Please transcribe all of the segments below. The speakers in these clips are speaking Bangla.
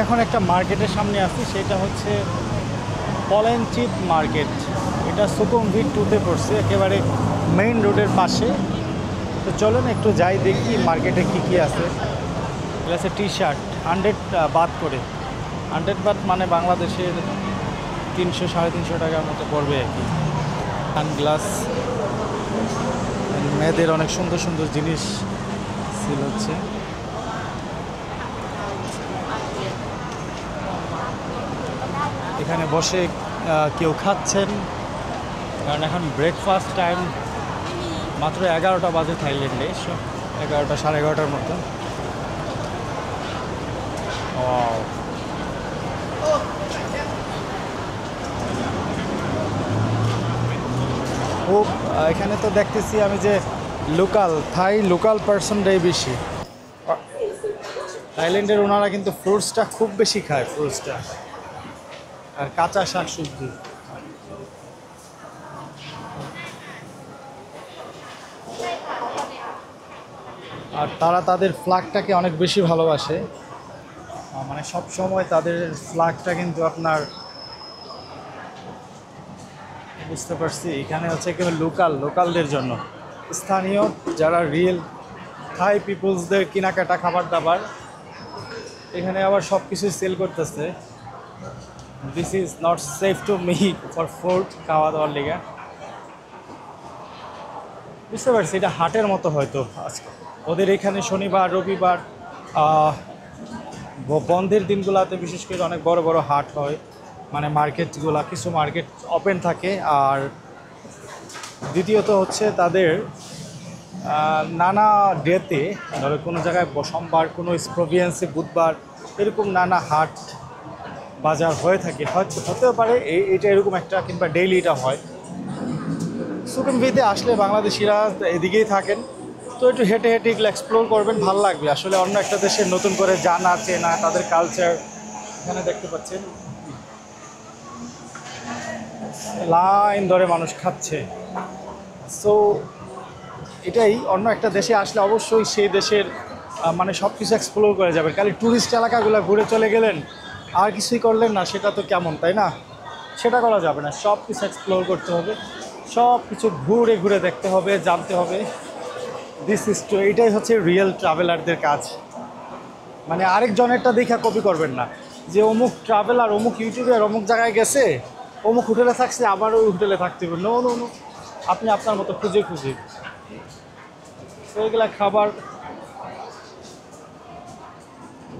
এখন একটা মার্কেটের সামনে আছি, সেটা হচ্ছে পলেনচিপ মার্কেট। এটা সুকুমভিট 2-তে পড়ছে, একেবারে মেইন রোডের পাশে। তো চলুন একটু যাই দেখি মার্কেটে কি কি আছে। এটা আছে টি শার্ট 100 বাত করে। 100 বাত মানে বাংলাদেশের 300-350 টাকার মতো পড়বে আর কি। সানগ্লাস, মেয়েদের অনেক সুন্দর সুন্দর জিনিস সেল হচ্ছে। এখানে বসে কেউ খাচ্ছেন, কারণ এখন ব্রেকফাস্ট টাইম। মাত্র 11টা বাজে থাইল্যান্ডে, 11টা 11:30টার মতো। খুব এখানে তো দেখতেছি আমি যে লোকাল পার্সনটাই বেশি। থাইল্যান্ডের ওনারা কিন্তু ফ্রুটসটা খুব বেশি খায়, ফ্রুটসটা আর কাঁচা শাকসবজি। আর তারা তাদের ফ্ল্যাগটাকে অনেক বেশি ভালোবাসে, মানে সব সময় তাদের ফ্ল্যাগটা কিন্তু আপনার, বুঝতে পারছি এখানে হচ্ছে কেউ লোকালদের জন্য, স্থানীয় যারা রিয়েল থাই পিপলসদের কেনাকাটা খাবার দাবার। এখানে আবার সব কিছুই সেল করতেছে। This is not safe to me for food, খাওয়া দাওয়ার লেগে। বুঝতে পারছি এটা হাটের মতো হয়তো আজকে ওদের এখানে শনিবার রবিবার বন্ধের দিনগুলোতে বিশেষ করে অনেক বড় বড় হাট হয়, মানে মার্কেটগুলো, কিছু মার্কেট ওপেন থাকে। আর দ্বিতীয়ত হচ্ছে তাদের নানা ডেতে, ধরো কোনো জায়গায় সোমবার, কোনো প্রভিন্সে বুধবার, এরকম নানা হাট বাজার হয়ে থাকে। হয়তো হতেও পারে এইটা এরকম একটা, কিংবা ডেইলি এটা হয়। সুকুমভিতে আসলে বাংলাদেশিরা এদিকেই থাকেন, তো একটু হেঁটে হেঁটে এগুলো এক্সপ্লোর করবেন, ভালো লাগবে। আসলে অন্য একটা দেশের নতুন করে জানা চেনা, তাদের কালচার এখানে দেখতে পাচ্ছেন। লাইন ধরে মানুষ খাচ্ছে। সো এটাই, অন্য একটা দেশে আসলে অবশ্যই সেই দেশের মানে সব কিছু এক্সপ্লোর করে যাবেন। খালি ট্যুরিস্ট এলাকাগুলো ঘুরে চলে গেলেন আর কিছুই করলেন না, সেটা তো কেমন, তাই না? সেটা করা যাবে না, সব কিছু এক্সপ্লোর করতে হবে, সব কিছু ঘুরে ঘুরে দেখতে হবে, জানতে হবে। দিস ইজ টু, এইটাই হচ্ছে রিয়েল ট্রাভেলারদের কাজ। মানে আরেকজনেরটা দেখা কপি করবেন না, যে অমুক ট্রাভেলার অমুক ইউটিউবার অমুক জায়গায় গেছে, অমুক হোটেলে থাকছে, আবার ওই হোটেলে থাকতে হবে। নো নো নো, আপনি আপনার মতো খুঁজে খুঁজে। তো এগুলা খাবার,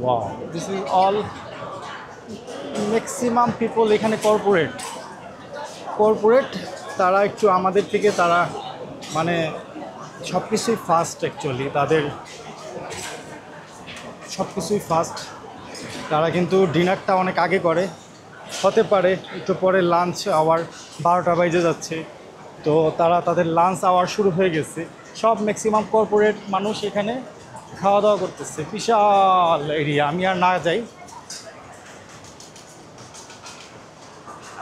wow, this is all maximum people এখানে কর্পোরেট। তারা একটু আমাদের থেকে, তারা মানে সব কিছুই ফাস্ট, অ্যাকচুয়ালি তাদের সব কিছুই ফাস্ট। তারা কিন্তু ডিনারটা অনেক আগে করে, হতে পারে একটু পরে লাঞ্চ আওয়ার 12টা বাজে যাচ্ছে, তো তারা তাদের লাঞ্চ আওয়ার শুরু হয়ে গেছে। সব ম্যাক্সিমাম কর্পোরেট মানুষ এখানে খাওয়া দাওয়া করতেছে। বিশাল এরিয়া, আমি আর না যাই,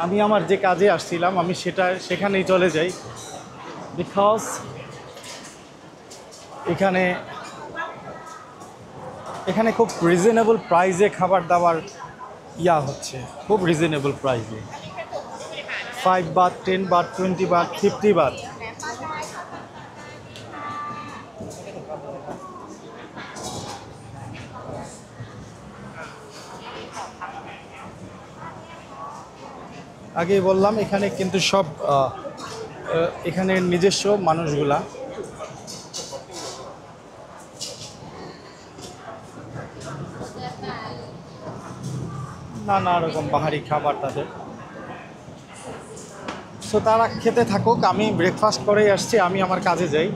আমি আমার যে কাজে আসছিলাম আমি সেখানেই চলে যাই, বিকজ এখানে খুব রিজনেবল প্রাইসে খাবার দাবার হচ্ছে, খুব রিজনেবল প্রাইসে। 5 বাত, 10 বাত, 20 বাত, 50 বাত। আগেই বললাম এখানে কিন্তু সব এখানে নিজস্ব মানুষগুলা, নানা রকম বাহারি খাবার তাদের। সো তারা খেতে থাকুক, আমি ব্রেকফাস্ট করেই আসছি, আমি আমার কাজে যাই।